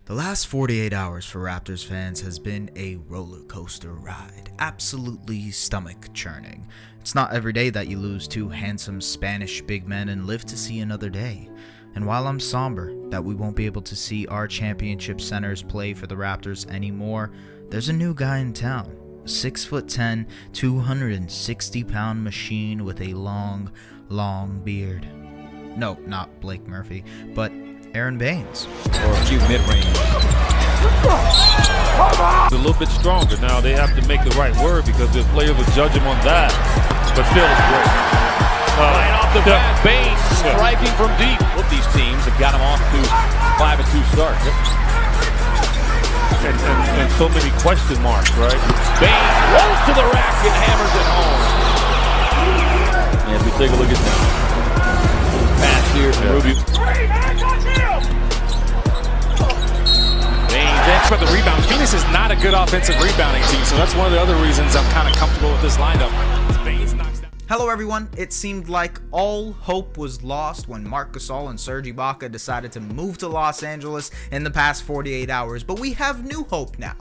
The last 48 hours for Raptors fans has been a roller coaster ride, absolutely stomach churning. It's not every day that you lose two handsome Spanish big men and live to see another day. And while I'm somber that we won't be able to see our championship centers play for the Raptors anymore, there's a new guy in town. A 6'10", 260-pound machine with a long beard. No, not Blake Murphy, but Aron Baynes. Or a few mid-range. A little bit stronger. Now they have to make the right word because the players will judge him on that. But still, it's great. Right off the bat, Baynes striking from deep. Both these teams have got him off to 5-2 start. And so many question marks, right? Baynes rolls to the rack and hammers it home. And as we take a look at that. Pass here to Ruby. For the rebound, Phoenix is not a good offensive rebounding team, so that's one of the other reasons I'm kind of comfortable with this lineup. Hello everyone, it seemed like all hope was lost when Marc Gasol and Serge Ibaka decided to move to Los Angeles in the past 48 hours, but we have new hope now.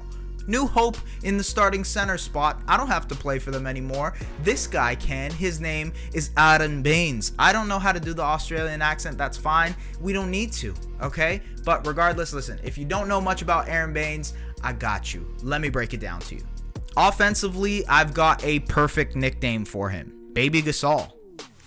New hope in the starting center spot. I don't have to play for them anymore. This guy can. His name is Aron Baynes. I don't know how to do the Australian accent. That's fine. We don't need to, okay? But regardless, listen, if you don't know much about Aron Baynes, I got you. Let me break it down to you. Offensively, I've got a perfect nickname for him. Baby Gasol.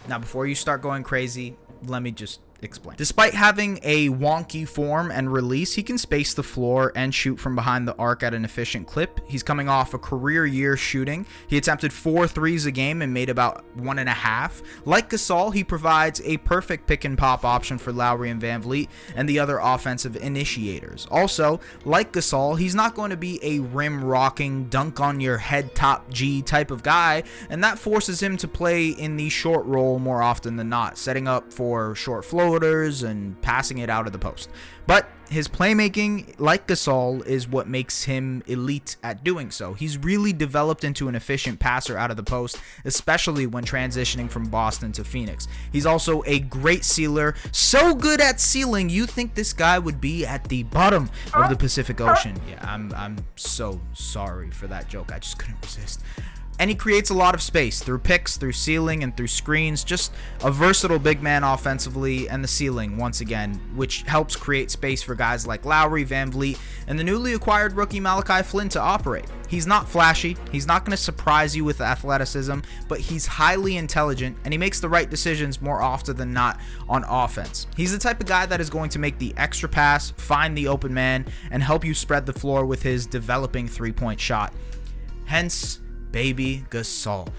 Now, before you start going crazy, let me just explain. Despite having a wonky form and release, he can space the floor and shoot from behind the arc at an efficient clip. He's coming off a career year shooting. He attempted 4 threes a game and made about 1.5. Like Gasol, he provides a perfect pick and pop option for Lowry and VanVleet and the other offensive initiators. Also, like Gasol, he's not going to be a rim rocking, dunk on your head top G type of guy, and that forces him to play in the short role more often than not, setting up for short floaters and passing it out of the post. But his playmaking, like Gasol, is what makes him elite at doing so. He's really developed into an efficient passer out of the post, especially when transitioning from Boston to Phoenix. He's also a great sealer, so good at sealing you think this guy would be at the bottom of the Pacific Ocean. Yeah, I'm so sorry for that joke. I just couldn't resist. And he creates a lot of space through picks, through sealing, and through screens. Just a versatile big man offensively, and the ceiling, once again, which helps create space for guys like Lowry, VanVleet, and the newly acquired rookie Malachi Flynn to operate. He's not flashy, he's not going to surprise you with athleticism, but he's highly intelligent, and he makes the right decisions more often than not on offense. He's the type of guy that is going to make the extra pass, find the open man, and help you spread the floor with his developing three-point shot. Hence, Baby Gasol.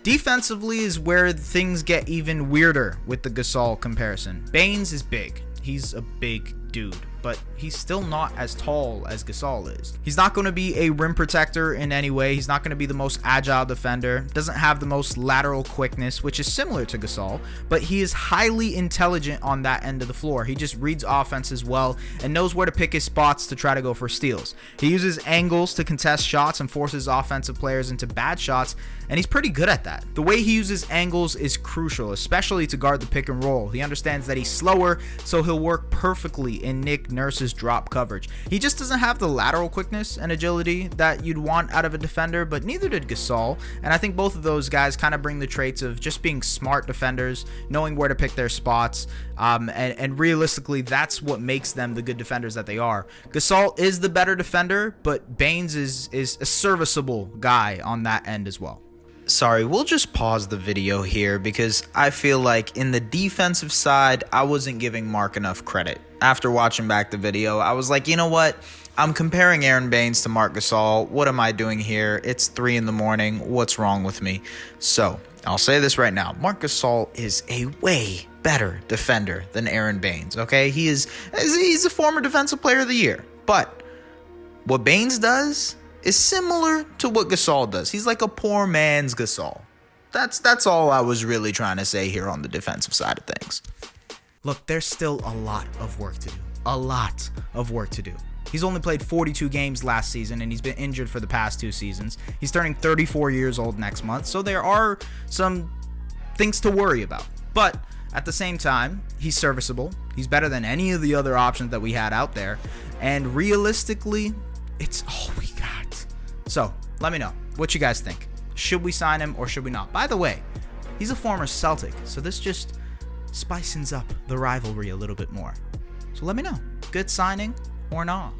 Defensively is where things get even weirder with the Gasol comparison. Baynes is big. He's a big dude, but he's still not as tall as Gasol is. He's not going to be a rim protector in any way. He's not going to be the most agile defender. Doesn't have the most lateral quickness, which is similar to Gasol, but he is highly intelligent on that end of the floor. He just reads offenses well and knows where to pick his spots to try to go for steals. He uses angles to contest shots and forces offensive players into bad shots, and he's pretty good at that. The way he uses angles is crucial, especially to guard the pick and roll. He understands that he's slower, so he'll work perfectly in Nick Nurse's drop coverage. He just doesn't have the lateral quickness and agility that you'd want out of a defender, but neither did Gasol, and I think both of those guys kind of bring the traits of just being smart defenders, knowing where to pick their spots, and realistically, that's what makes them the good defenders that they are. Gasol is the better defender, but Baynes is a serviceable guy on that end as well. Sorry, we'll just pause the video here because I feel like in the defensive side, I wasn't giving Mark enough credit. After watching back the video, I was like, you know what? I'm comparing Aron Baynes to Marc Gasol. What am I doing here? It's 3 in the morning. What's wrong with me? So, I'll say this right now. Marc Gasol is a way better defender than Aron Baynes, okay? He's a former Defensive Player of the Year. But what Baynes does is similar to what Gasol does. He's like a poor man's Gasol. That's all I was really trying to say here on the defensive side of things. Look, there's still a lot of work to do. A lot of work to do. He's only played 42 games last season, and he's been injured for the past 2 seasons. He's turning 34 years old next month, so there are some things to worry about. But at the same time, he's serviceable. He's better than any of the other options that we had out there. and realistically, it's all we got. So let me know what you guys think. Should we sign him or should we not? By the way, he's a former Celtic, so this just spicens up the rivalry a little bit more. So let me know, good signing or not.